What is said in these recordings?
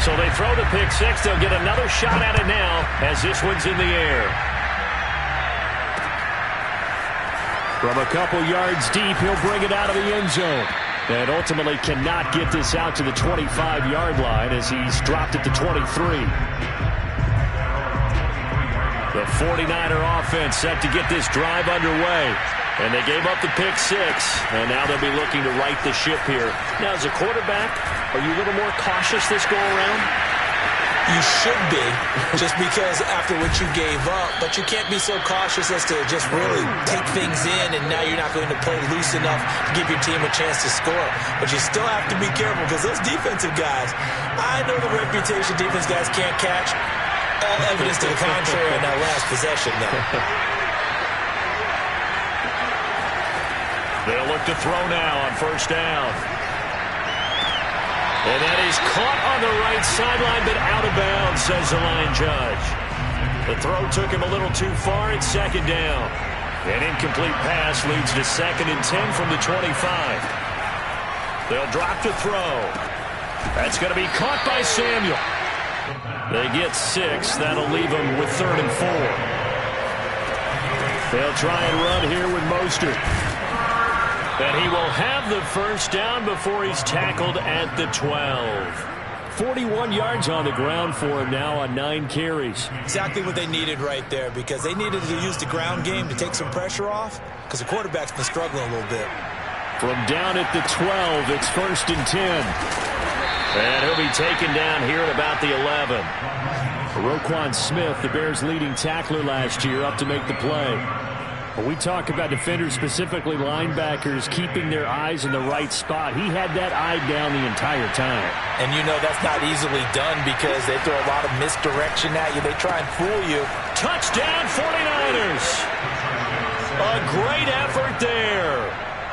So they throw the pick six. They'll get another shot at it now as this one's in the air. From a couple yards deep, he'll bring it out of the end zone. And ultimately cannot get this out to the 25-yard line as he's dropped it to 23. The 49er offense set to get this drive underway. And they gave up the pick six. And now they'll be looking to right the ship here. Now, as a quarterback, are you a little more cautious this go-around? You should be, just because after what you gave up. But you can't be so cautious as to just really take things in, and now you're not going to play loose enough to give your team a chance to score. But you still have to be careful because those defensive guys, I know the reputation defense guys can't catch. All evidence to the contrary in that last possession, though. They'll look to throw now on first down. And that is caught on the right sideline, but out of bounds, says the line judge. The throw took him a little too far. It's second down. An incomplete pass leads to 2nd and 10 from the 25. They'll drop to throw. That's going to be caught by Samuel. They get 6. That'll leave them with 3rd and 4. They'll try and run here with Mostert. And he will have the first down before he's tackled at the 12. 41 yards on the ground for him now on 9 carries. Exactly what they needed right there, because they needed to use the ground game to take some pressure off, because the quarterback's been struggling a little bit. From down at the 12, it's 1st and 10. And he'll be taken down here at about the 11. Roquan Smith, the Bears' leading tackler last year, up to make the play. When we talk about defenders, specifically linebackers, keeping their eyes in the right spot, he had that eye down the entire time. And you know that's not easily done because they throw a lot of misdirection at you. They try and fool you. Touchdown 49ers! A great effort there.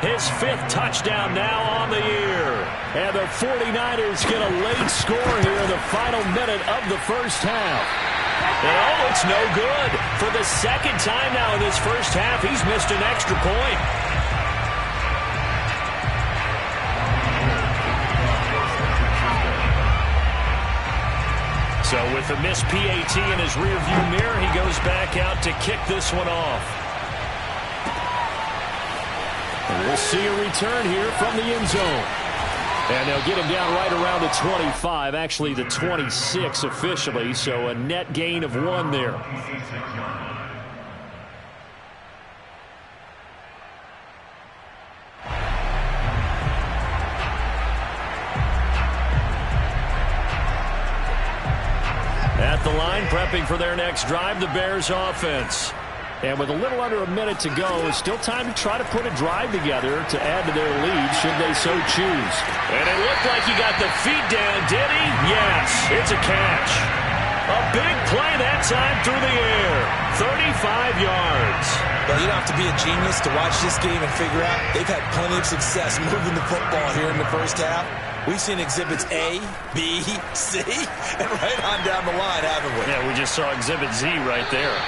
His 5th touchdown now on the year. And the 49ers get a late score here in the final minute of the first half. Oh, it's no good. For the 2nd time now in this first half, he's missed an extra point. So with the missed PAT in his rearview mirror, he goes back out to kick this one off. And we'll see a return here from the end zone. And they'll get him down right around the 25, actually the 26 officially, so a net gain of 1 there. At the line, prepping for their next drive, the Bears offense. And with a little under a minute to go, it's still time to try to put a drive together to add to their lead should they so choose. And it looked like he got the feet down, did he? Yes, it's a catch. A big play that time through the air. 35 yards. Well, you don't have to be a genius to watch this game and figure out they've had plenty of success moving the football here in the first half. We've seen exhibits A, B, C, and right on down the line, haven't we? Yeah, we just saw exhibit Z right there.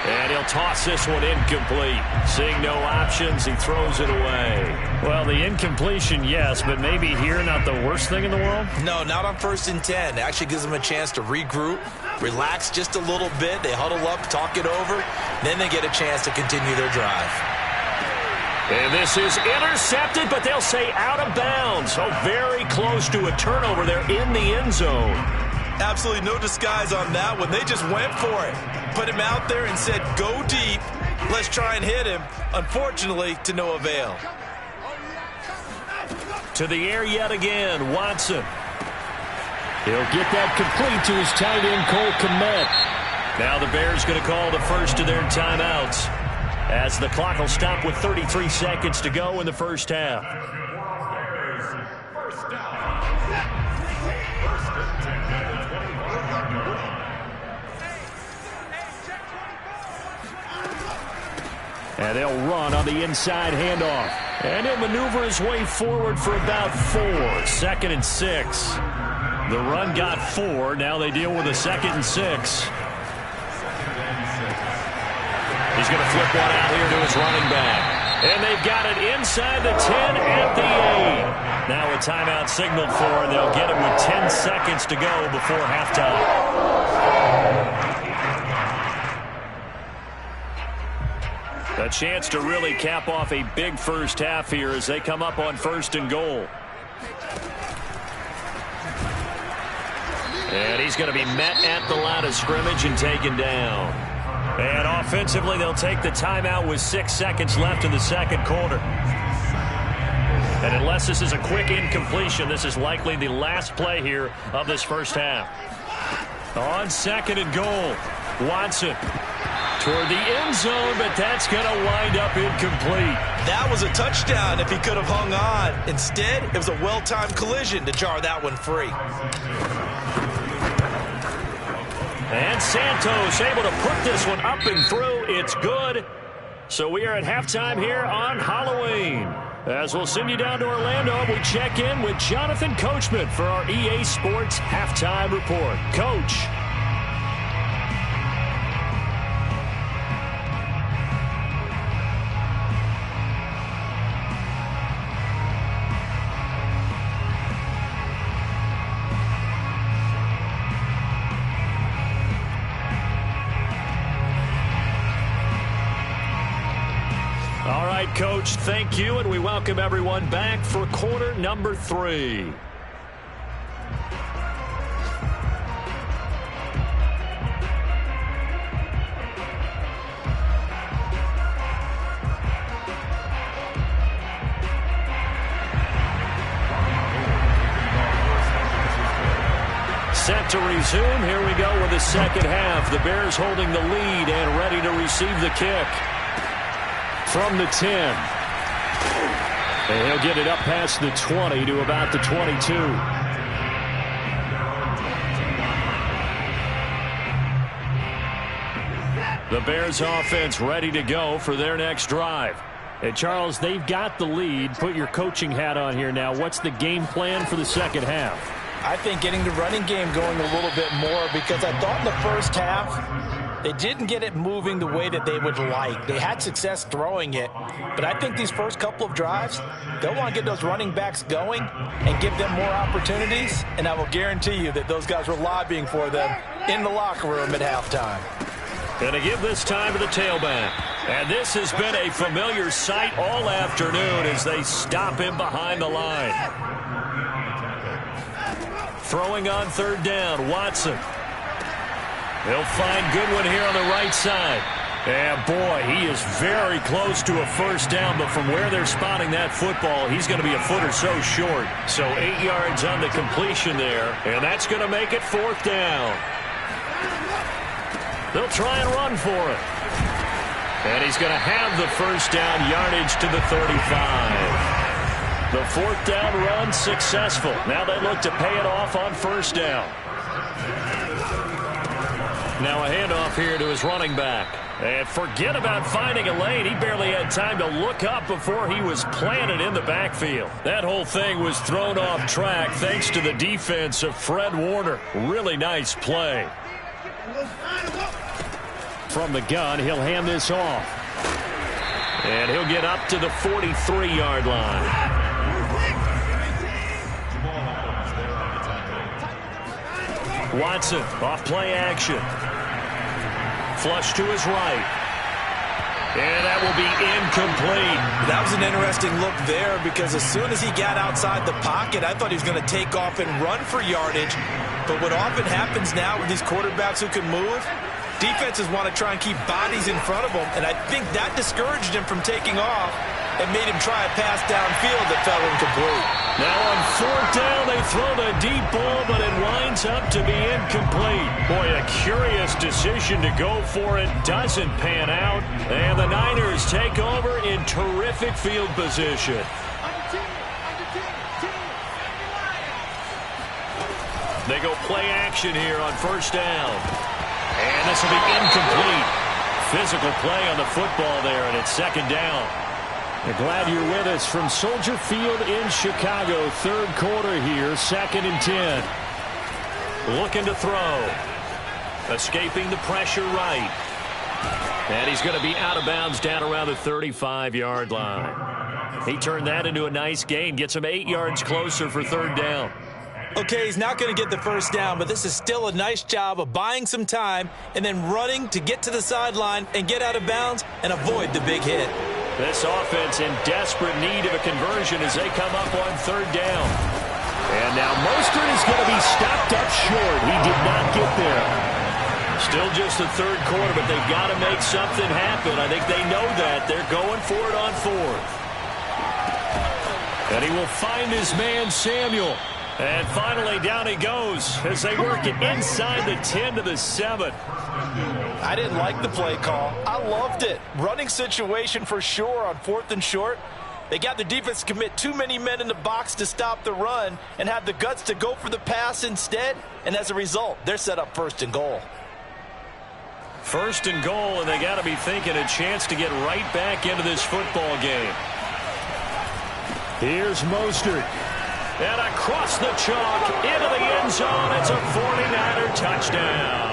And he'll toss this one incomplete. Seeing no options, he throws it away. Well, the incompletion, yes, but maybe here not the worst thing in the world? No, not on 1st and 10. It actually gives them a chance to regroup, relax just a little bit. They huddle up, talk it over. Then they get a chance to continue their drive. And this is intercepted, but they'll say out of bounds. Oh, very close to a turnover there in the end zone. Absolutely no disguise on that one. They just went for it. Put him out there and said, go deep. Let's try and hit him. Unfortunately, to no avail. To the air yet again, Watson. He'll get that complete to his tight end, Cole Kmet. Now the Bears going to call the first of their timeouts as the clock will stop with 33 seconds to go in the first half. And they'll run on the inside handoff. And he'll maneuver his way forward for about 4. 2nd and 6. The run got 4. Now they deal with a 2nd and 6. He's going to flip one out here to his running back. And they've got it inside the 10 at the 8. Now a timeout signaled for, and they'll get it with 10 seconds to go before halftime. A chance to really cap off a big first half here as they come up on 1st and goal. And he's going to be met at the line of scrimmage and taken down. And offensively, they'll take the timeout with 6 seconds left in the second quarter. And unless this is a quick incompletion, this is likely the last play here of this first half. On 2nd and goal, Watson toward the end zone, but that's going to wind up incomplete. That was a touchdown if he could have hung on. Instead, it was a well-timed collision to jar that one free. And Santos able to put this one up and through. It's good. So we are at halftime here on Halloween. As we'll send you down to Orlando, we check in with Jonathan Coachman for our EA Sports Halftime Report. Coach. All right, Coach, thank you, and we welcome everyone back for quarter number 3. Set to resume. Here we go with the second half. The Bears holding the lead and ready to receive the kick. From the 10. And he'll get it up past the 20 to about the 22. The Bears offense ready to go for their next drive. And Charles, they've got the lead. Put your coaching hat on here now. What's the game plan for the second half? I think getting the running game going a little bit more, because I thought in the first half they didn't get it moving the way that they would like. They had success throwing it, but I think these first couple of drives, they'll want to get those running backs going and give them more opportunities, and I will guarantee you that those guys were lobbying for them in the locker room at halftime. Going to give this time to the tailback. And this has been a familiar sight all afternoon as they stop him behind the line. Throwing on 3rd down, Watson. He'll find Goodwin here on the right side. And, boy, he is very close to a first down, but from where they're spotting that football, he's going to be a foot or so short. So 8 yards on the completion there, and that's going to make it 4th down. They'll try and run for it. And he's going to have the first down, yardage to the 35. The 4th down run successful. Now they look to pay it off on 1st down. Now a handoff here to his running back. And forget about finding a lane. He barely had time to look up before he was planted in the backfield. That whole thing was thrown off track thanks to the defense of Fred Warner. Really nice play. From the gun, he'll hand this off. And he'll get up to the 43-yard line. Watson off play action. Flush to his right. And that will be incomplete. That was an interesting look there, because as soon as he got outside the pocket, I thought he was going to take off and run for yardage. But what often happens now with these quarterbacks who can move, defenses want to try and keep bodies in front of them, and I think that discouraged him from taking off and made him try a pass downfield that fell incomplete. Now on 4th down, they throw the deep ball, but it winds up to be incomplete. Boy, a curious decision to go for it. Doesn't pan out, and the Niners take over in terrific field position. They go play action here on 1st down. And this will be incomplete. Physical play on the football there, and it's 2nd down. We're glad you're with us from Soldier Field in Chicago. 3rd quarter here, 2nd and 10. Looking to throw. Escaping the pressure right. And he's going to be out of bounds down around the 35-yard line. He turned that into a nice gain, gets him 8 yards closer for third down. Okay, he's not going to get the first down, but this is still a nice job of buying some time and then running to get to the sideline and get out of bounds and avoid the big hit. This offense in desperate need of a conversion as they come up on third down. And now Mostert is going to be stopped up short. He did not get there. Still just the third quarter, but they've got to make something happen. I think they know that. They're going for it on fourth. And he will find his man, Samuel. And finally, down he goes as they work it inside the 10 to the 7. I didn't like the play call. I loved it. Running situation for sure on 4th and short. They got the defense to commit too many men in the box to stop the run and have the guts to go for the pass instead. And as a result, they're set up 1st and goal. 1st and goal, and they got to be thinking a chance to get right back into this football game. Here's Mostert. And across the chalk, into the end zone, it's a 49er touchdown.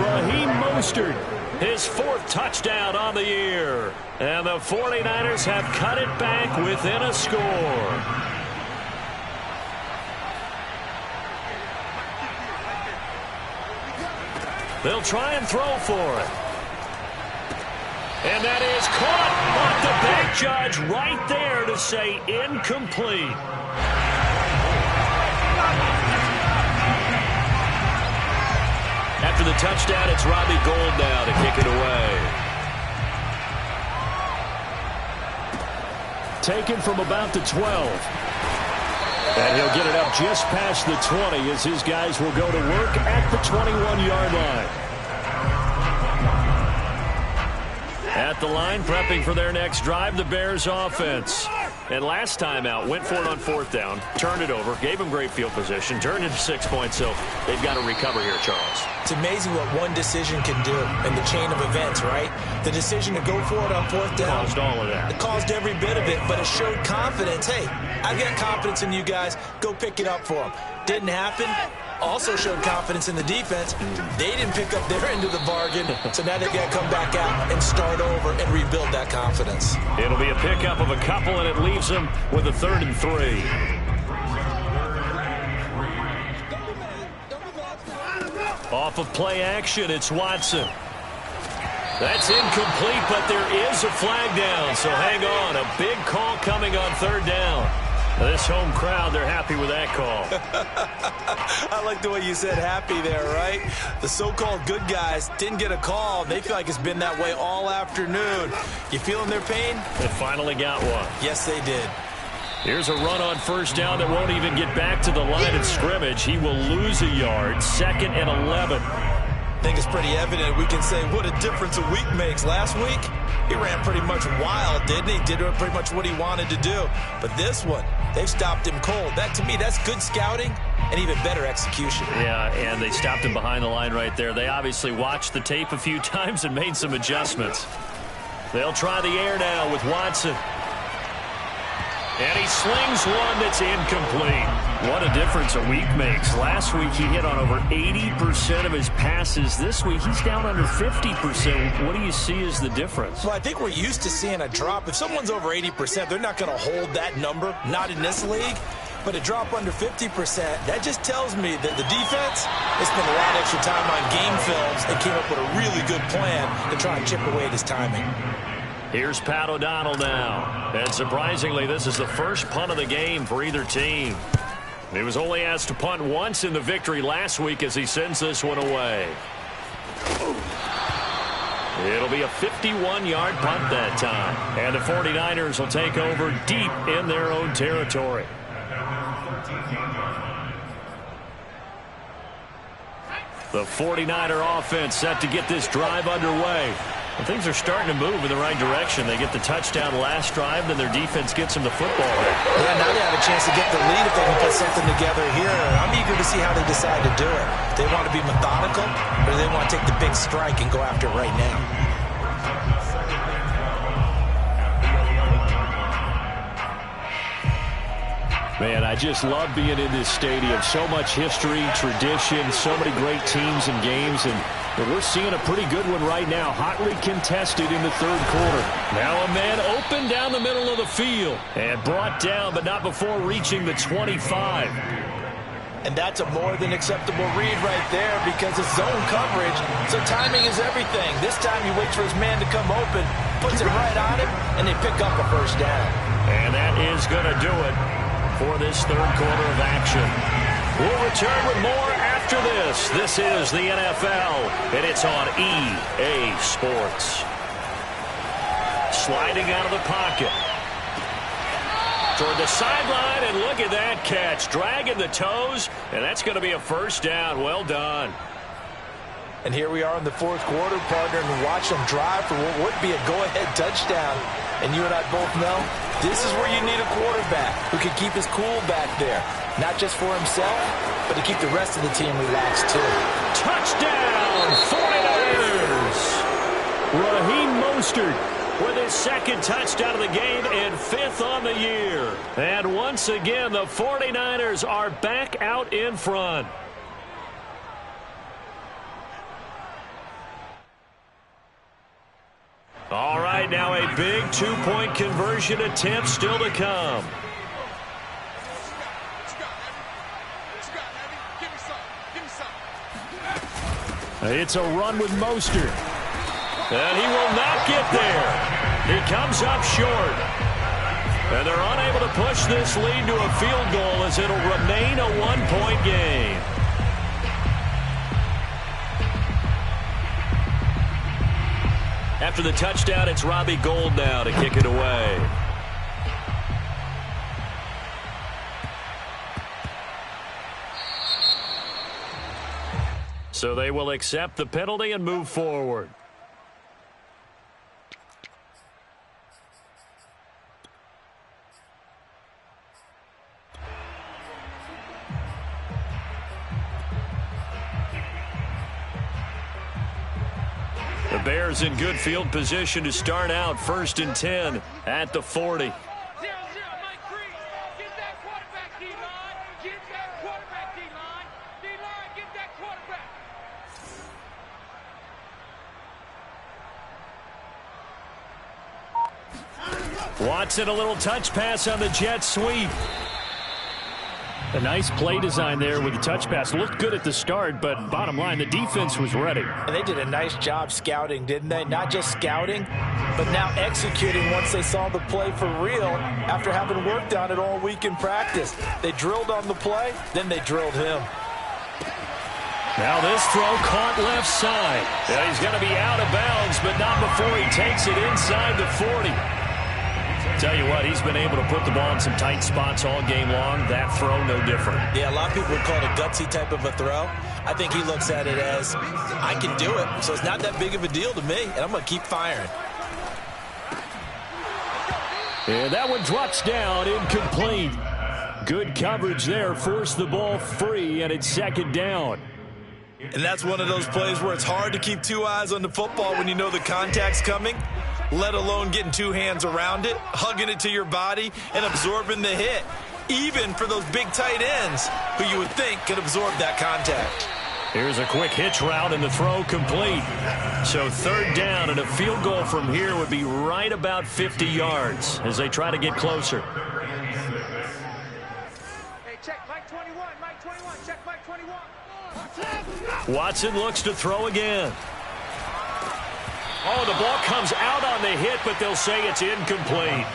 Raheem Mostert, his 4th touchdown on the year. And the 49ers have cut it back within a score. They'll try and throw for it. And that is caught, but the back judge right there to say incomplete. After the touchdown, it's Robbie Gould now to kick it away. Taken from about the 12. And he'll get it up just past the 20 as his guys will go to work at the 21-yard line. At the line, prepping for their next drive, the Bears offense. And last time out, went for it on 4th down, turned it over, gave them great field position, turned into 6 points, so they've got to recover here, Charles. It's amazing what one decision can do in the chain of events, right? The decision to go for it on 4th down. Caused all of that. It caused every bit of it, but it showed confidence. Hey, I've got confidence in you guys. Go pick it up for them. Didn't happen. Also showed confidence in the defense. They didn't pick up their end of the bargain, so now they've got to come back out and start over and rebuild that confidence. It'll be a pickup of a couple, and it leaves them with a 3rd and 3. Off of play action, it's Watson. That's incomplete, but there is a flag down, so hang on. A big call coming on 3rd down. This home crowd, they're happy with that call. I like the way you said happy there, right? The so-called good guys didn't get a call. They feel like it's been that way all afternoon. You feeling their pain? They finally got one. Yes, they did. Here's a run on 1st down that won't even get back to the line of scrimmage. He will lose a yard, 2nd and 11. I think it's pretty evident. We can say what a difference a week makes. Last week, he ran pretty much wild, didn't he? Did pretty much what he wanted to do. But this one, they've stopped him cold. That, to me, that's good scouting and even better execution. Yeah, and they stopped him behind the line right there. They obviously watched the tape a few times and made some adjustments. They'll try the air now with Watson. And he slings one that's incomplete. What a difference a week makes. Last week he hit on over 80% of his passes. This week he's down under 50%. What do you see as the difference? Well, I think we're used to seeing a drop. If someone's over 80%, they're not going to hold that number, not in this league. But a drop under 50%, that just tells me that the defense has spent a lot of extra time on game films and came up with a really good plan to try and chip away at his timing. Here's Pat O'Donnell now. And surprisingly, this is the first punt of the game for either team. He was only asked to punt once in the victory last week as he sends this one away. It'll be a 51-yard punt that time. And the 49ers will take over deep in their own territory. The 49er offense set to get this drive underway. And things are starting to move in the right direction. They get the touchdown last drive, then their defense gets them the football back. Yeah, now they have a chance to get the lead if they can put something together here. I'm eager to see how they decide to do it. Do they want to be methodical, or do they want to take the big strike and go after it right now? Man, I just love being in this stadium. So much history, tradition, so many great teams and games, and But we're seeing a pretty good one right now, hotly contested in the third quarter. Now a man open down the middle of the field and brought down, but not before reaching the 25. And that's a more than acceptable read right there because it's zone coverage, so timing is everything. This time he waits for his man to come open, puts it right on him, and they pick up a first down. And that is going to do it for this third quarter of action. We'll return with more after this. This is the NFL, and it's on EA Sports. Sliding out of the pocket. Toward the sideline, and look at that catch. Dragging the toes, and that's going to be a first down. Well done. And here we are in the fourth quarter, partner, and watch them drive for what would be a go-ahead touchdown. And you and I both know this is where you need a quarterback who can keep his cool back there. Not just for himself, but to keep the rest of the team relaxed, too. Touchdown, 49ers! Raheem Mostert with his second touchdown of the game and fifth on the year. And once again, the 49ers are back out in front. All right, now a big two-point conversion attempt still to come. It's a run with Mostert. And he will not get there. He comes up short. And they're unable to push this lead to a field goal as it'll remain a one-point game. After the touchdown, it's Robbie Gould now to kick it away. So they will accept the penalty and move forward. The Bears in good field position to start out 1st and 10 at the 40. Watson, a little touch pass on the jet sweep. A nice play design there with the touch pass. Looked good at the start, but bottom line, the defense was ready. And they did a nice job scouting, didn't they? Not just scouting, but now executing once they saw the play for real after having worked on it all week in practice. They drilled on the play, then they drilled him. Now this throw caught left side. And he's going to be out of bounds, but not before he takes it inside the 40. Tell you what, he's been able to put the ball in some tight spots all game long. That throw, no different. Yeah, a lot of people would call it a gutsy type of a throw. I think he looks at it as, I can do it, so it's not that big of a deal to me, and I'm going to keep firing. And that one drops down, incomplete. Good coverage there, forced the ball free, and it's 2nd down. And that's one of those plays where it's hard to keep two eyes on the football when you know the contact's coming, let alone getting two hands around it, hugging it to your body, and absorbing the hit, even for those big tight ends who you would think could absorb that contact. Here's a quick hitch route, and the throw complete. So 3rd down, and a field goal from here would be right about 50 yards as they try to get closer. Hey, check Mike 21, Mike 21, check Mike 21. Watson looks to throw again. Oh, the ball comes out on the hit, but they'll say it's incomplete.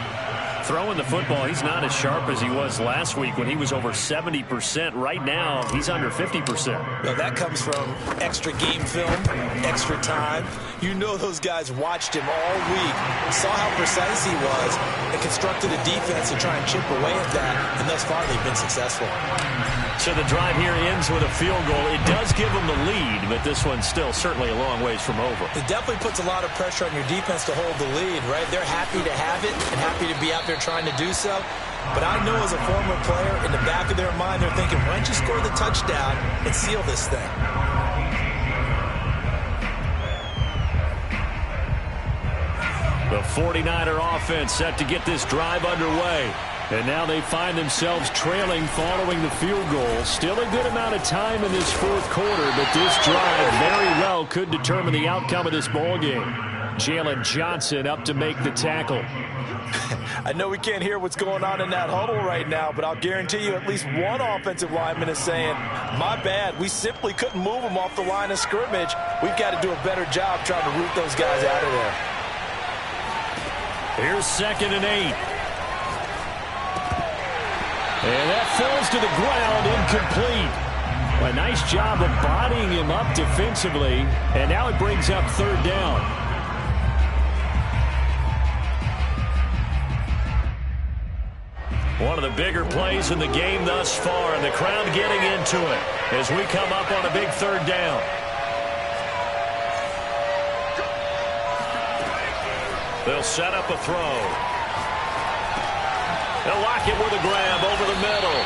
Throwing the football, he's not as sharp as he was last week when he was over 70%. Right now, he's under 50%. Well, that comes from extra game film, extra time. You know those guys watched him all week, saw how precise he was, and constructed a defense to try and chip away at that, and thus far they've been successful. So the drive here ends with a field goal. It does give them the lead, but this one's still certainly a long ways from over. It definitely puts a lot of pressure on your defense to hold the lead, right? They're happy to have it and happy to be out there trying to do so. But I know as a former player, in the back of their mind, they're thinking, why don't you score the touchdown and seal this thing? The 49er offense set to get this drive underway. And now they find themselves trailing following the field goal. Still a good amount of time in this fourth quarter, but this drive very well could determine the outcome of this ballgame. Jalen Johnson up to make the tackle. I know we can't hear what's going on in that huddle right now, but I'll guarantee you at least one offensive lineman is saying, my bad, we simply couldn't move them off the line of scrimmage. We've got to do a better job trying to root those guys out of there. Here's 2nd and 8. And that falls to the ground, incomplete. A nice job of bodying him up defensively, and now it brings up 3rd down. One of the bigger plays in the game thus far, and the crowd getting into it as we come up on a big 3rd down. They'll set up a throw. They'll lock it with a grab over the middle.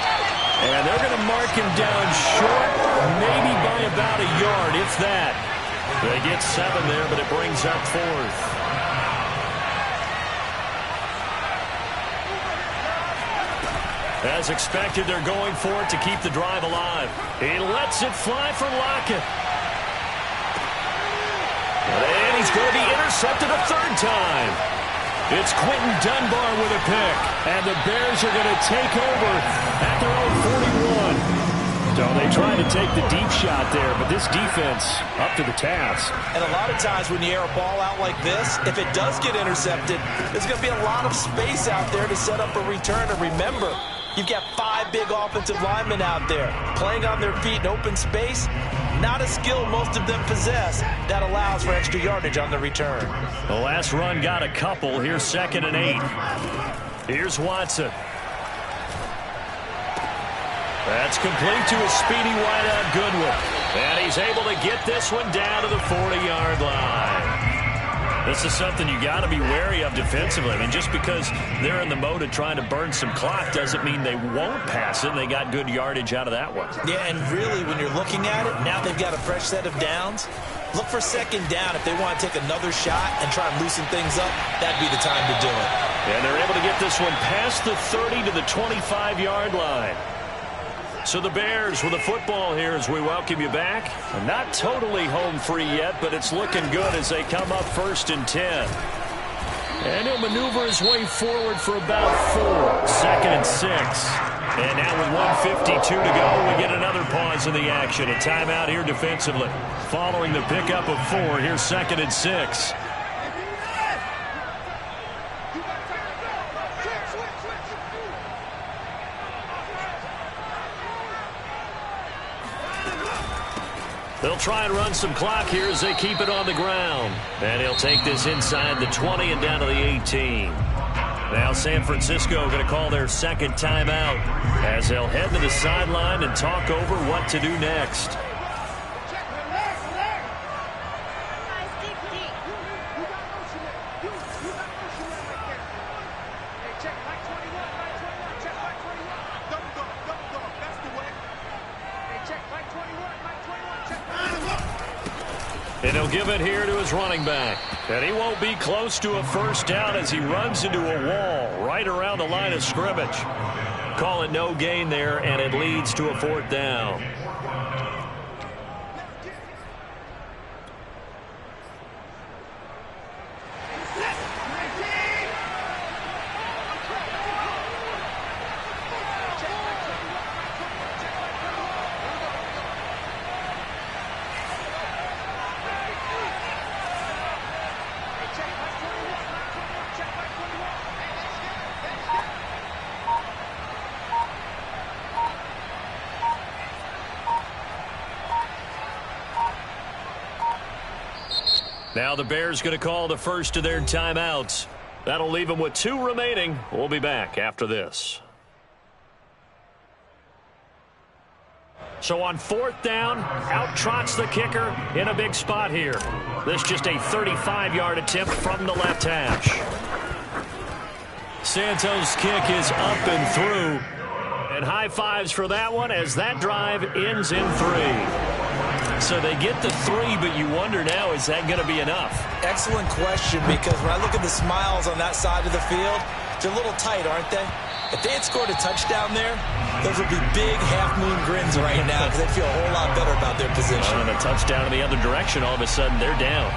And they're going to mark him down short, maybe by about a yard, if that. They get 7 there, but it brings up 4th. As expected, they're going for it to keep the drive alive. He lets it fly for Lockett. And he's going to be intercepted a 3rd time. It's Quentin Dunbar with a pick, and the Bears are going to take over at their own 41. So they try to take the deep shot there, but this defense up to the task. And a lot of times when you air a ball out like this, if it does get intercepted, there's going to be a lot of space out there to set up a return. And remember, you've got 5 big offensive linemen out there playing on their feet in open space. Not a skill most of them possess that allows for extra yardage on the return. The last run got a couple. Here's 2nd and 8. Here's Watson. That's complete to a speedy wideout Goodwin. And he's able to get this one down to the 40-yard line. This is something you got to be wary of defensively. I mean, just because they're in the mode of trying to burn some clock doesn't mean they won't pass it. They got good yardage out of that one. Yeah, and really, when you're looking at it, now they've got a fresh set of downs. Look for 2nd down. If they want to take another shot and try and loosen things up, that'd be the time to do it. And they're able to get this one past the 30 to the 25-yard line. So the Bears with the football here as we welcome you back. Not totally home free yet, but it's looking good as they come up 1st and 10. And he'll maneuver his way forward for about 4. 2nd and 6. And now with 1:52 to go, we get another pause in the action. A timeout here defensively. Following the pickup of 4, here's 2nd and 6. They'll try and run some clock here as they keep it on the ground. And he'll take this inside the 20 and down to the 18. Now San Francisco going to call their 2nd timeout as they'll head to the sideline and talk over what to do next. And he'll give it here to his running back. And he won't be close to a 1st down as he runs into a wall right around the line of scrimmage. Call it no gain there, and it leads to a 4th down. Now the Bears going to call the first of their timeouts. That'll leave them with 2 remaining. We'll be back after this. So on 4th down, out trots the kicker in a big spot here. This just a 35-yard attempt from the left hash. Santos' kick is up and through. And high fives for that one as that drive ends in 3. So they get the 3, but you wonder now, is that going to be enough? Excellent question, because when I look at the smiles on that side of the field, they're a little tight, aren't they? If they had scored a touchdown there, those would be big half-moon grins right now because they feel a whole lot better about their position. And a touchdown in the other direction, all of a sudden they're down.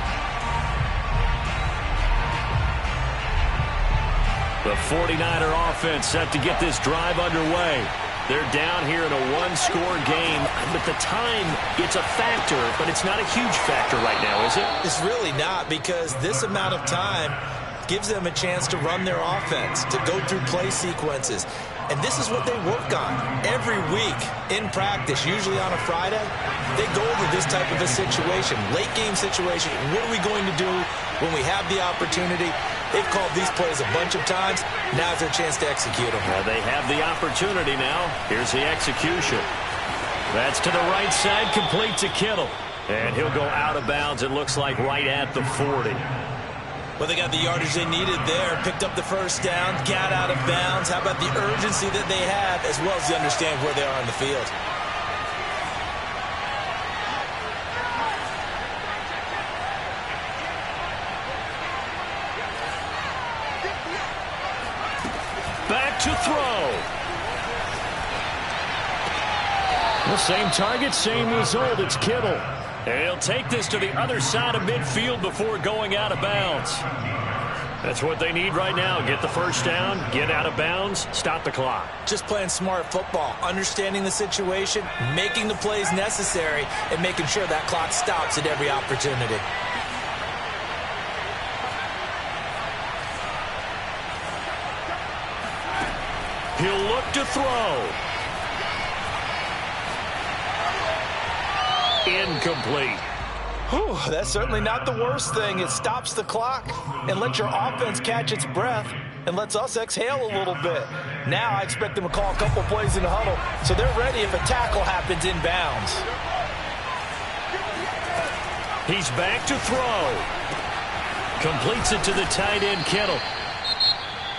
The 49er offense set to get this drive underway. They're down here in a one-score game, but the time, it's a factor, but it's not a huge factor right now, is it? It's really not, because this amount of time gives them a chance to run their offense, to go through play sequences. And this is what they work on every week in practice, usually on a Friday. They go over this type of a situation, late game situation. What are we going to do when we have the opportunity? They've called these plays a bunch of times. Now's their chance to execute them. Well, they have the opportunity now. Here's the execution. That's to the right side, complete to Kittle. And he'll go out of bounds, it looks like, right at the 40. Well, they got the yardage they needed there, picked up the first down, got out of bounds. How about the urgency that they have, as well as the understand where they are on the field? Back to throw. The same target, same result. It's Kittle. And he'll take this to the other side of midfield before going out of bounds. That's what they need right now. Get the first down, get out of bounds, stop the clock. Just playing smart football, understanding the situation, making the plays necessary, and making sure that clock stops at every opportunity. He'll look to throw. Incomplete. Whew, that's certainly not the worst thing. It stops the clock and lets your offense catch its breath and lets us exhale a little bit. Now I expect them to call a couple plays in the huddle so they're ready if a tackle happens inbounds. He's back to throw. Completes it to the tight end, Kittle.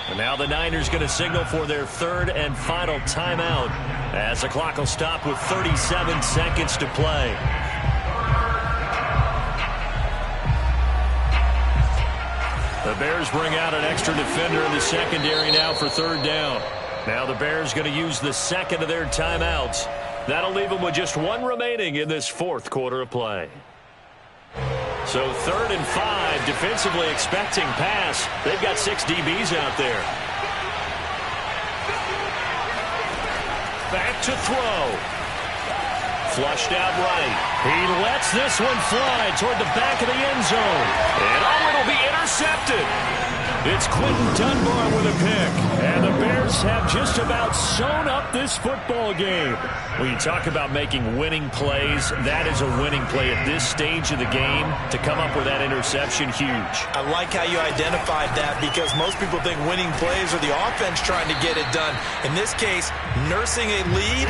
And now the Niners going to signal for their third and final timeout as the clock will stop with 37 seconds to play. The Bears bring out an extra defender in the secondary now for third down. Now the Bears going to use the second of their timeouts. That'll leave them with just one remaining in this fourth quarter of play. So 3rd and 5, defensively expecting pass. They've got 6 DBs out there. Back to throw. Flushed out right. He lets this one fly toward the back of the end zone. And it'll be intercepted. It's Quinton Dunbar with a pick. And the Bears have just about sewn up this football game. When you talk about making winning plays, that is a winning play at this stage of the game. To come up with that interception, huge. I like how you identified that, because most people think winning plays are the offense trying to get it done. In this case, nursing a lead,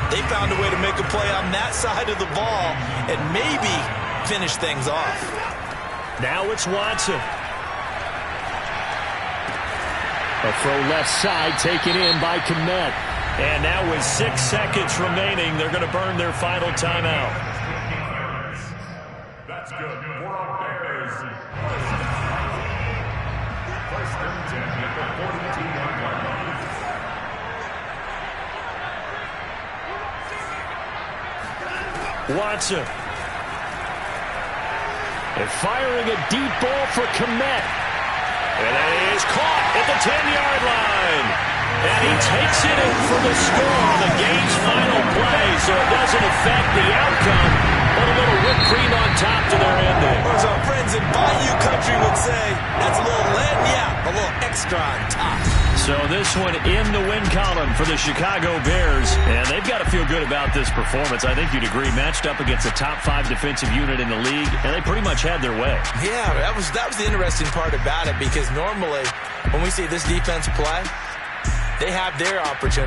they found a way to make a play on that side of the ball and maybe finish things off. Now it's Watson. A throw left side taken in by Kmet. And now with 6 seconds remaining, they're going to burn their final timeout. That's good for our Bears. First and 10 at the 42-yard line. Watson. And firing a deep ball for Kmet. And that is caught at the 10-yard line. And he takes it in for the score on the game's final play, so it doesn't affect the outcome, but a little whipped cream on top to their ending. Or as our friends in Bayou Country would say, that's a little lead, yeah, a little extra on top. So this one in the win column for the Chicago Bears, and they've got to feel good about this performance. I think you'd agree, matched up against a top 5 defensive unit in the league, and they pretty much had their way. Yeah, that was the interesting part about it, because normally when we see this defense play, they have their opportunity.